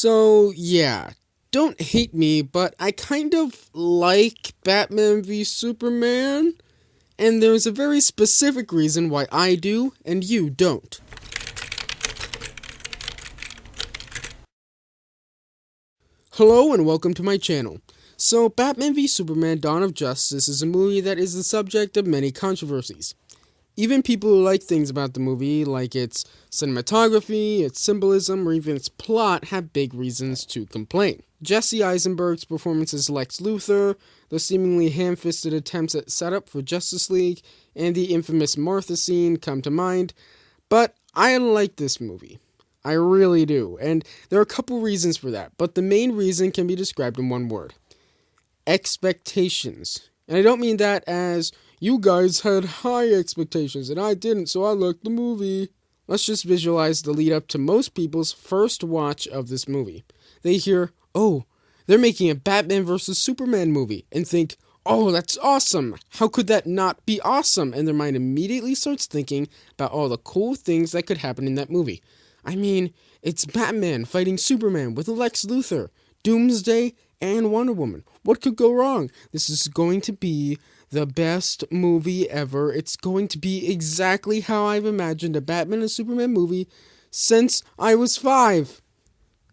So, yeah, don't hate me, but I kind of like Batman v Superman, and there's a very specific reason why I do and you don't. Hello and welcome to my channel. So, Batman v Superman Dawn of Justice is a movie that is the subject of many controversies. Even people who like things about the movie, like its cinematography, its symbolism, or even its plot, have big reasons to complain. Jesse Eisenberg's performance as Lex Luthor, the seemingly ham-fisted attempts at setup for Justice League, and the infamous Martha scene come to mind, but I like this movie. I really do, and there are a couple reasons for that, but the main reason can be described in one word: expectations. And I don't mean that as, you guys had high expectations and I didn't, so I liked the movie. Let's just visualize the lead up to most people's first watch of this movie. They hear, oh, they're making a Batman vs. Superman movie, and think, oh, that's awesome. How could that not be awesome? And their mind immediately starts thinking about all the cool things that could happen in that movie. I mean, it's Batman fighting Superman with Lex Luthor, Doomsday, and Wonder Woman. What could go wrong? This is going to be the best movie ever. It's going to be exactly how I've imagined a Batman and Superman movie since I was 5.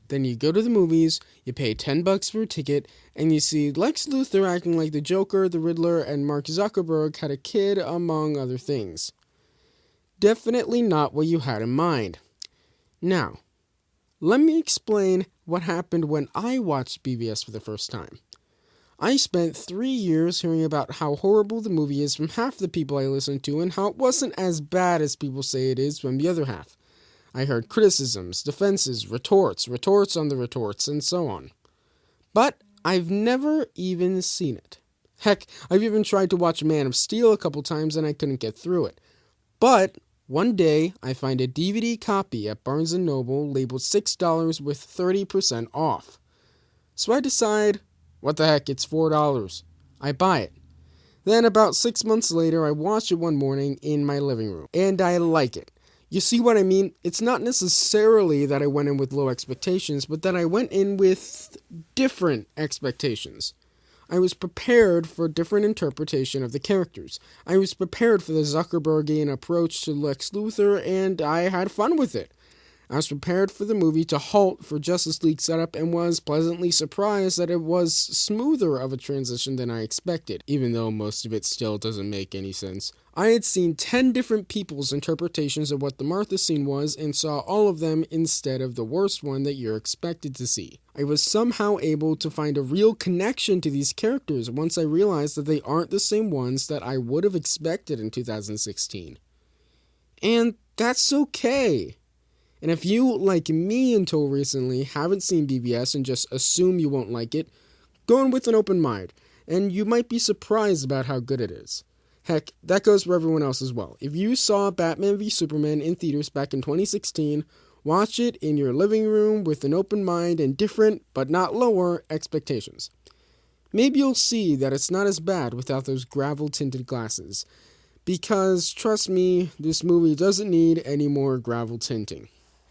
Then you go to the movies, you pay $10 for a ticket, and you see Lex Luthor acting like the Joker, the Riddler, and Mark Zuckerberg had a kid, among other things. Definitely not what you had in mind. Now, let me explain what happened when I watched BVS for the first time. I spent 3 years hearing about how horrible the movie is from half the people I listened to and how it wasn't as bad as people say it is from the other half. I heard criticisms, defenses, retorts on the retorts, and so on. But I've never even seen it. Heck, I've even tried to watch Man of Steel a couple times and I couldn't get through it. But one day, I find a DVD copy at Barnes & Noble labeled $6 with 30% off. So I decide, what the heck, it's $4. I buy it. Then about 6 months later, I watch it one morning in my living room, and I like it. You see what I mean? It's not necessarily that I went in with low expectations, but that I went in with different expectations. I was prepared for a different interpretation of the characters. I was prepared for the Zuckerbergian approach to Lex Luthor, and I had fun with it. I was prepared for the movie to halt for Justice League setup and was pleasantly surprised that it was smoother of a transition than I expected, even though most of it still doesn't make any sense. I had seen 10 different people's interpretations of what the Martha scene was and saw all of them instead of the worst one that you're expected to see. I was somehow able to find a real connection to these characters once I realized that they aren't the same ones that I would have expected in 2016. And that's okay. And if you, like me until recently, haven't seen BVS and just assume you won't like it, go in with an open mind, and you might be surprised about how good it is. Heck, that goes for everyone else as well. If you saw Batman v Superman in theaters back in 2016, watch it in your living room with an open mind and different, but not lower, expectations. Maybe you'll see that it's not as bad without those gravel-tinted glasses. Because, trust me, this movie doesn't need any more gravel tinting.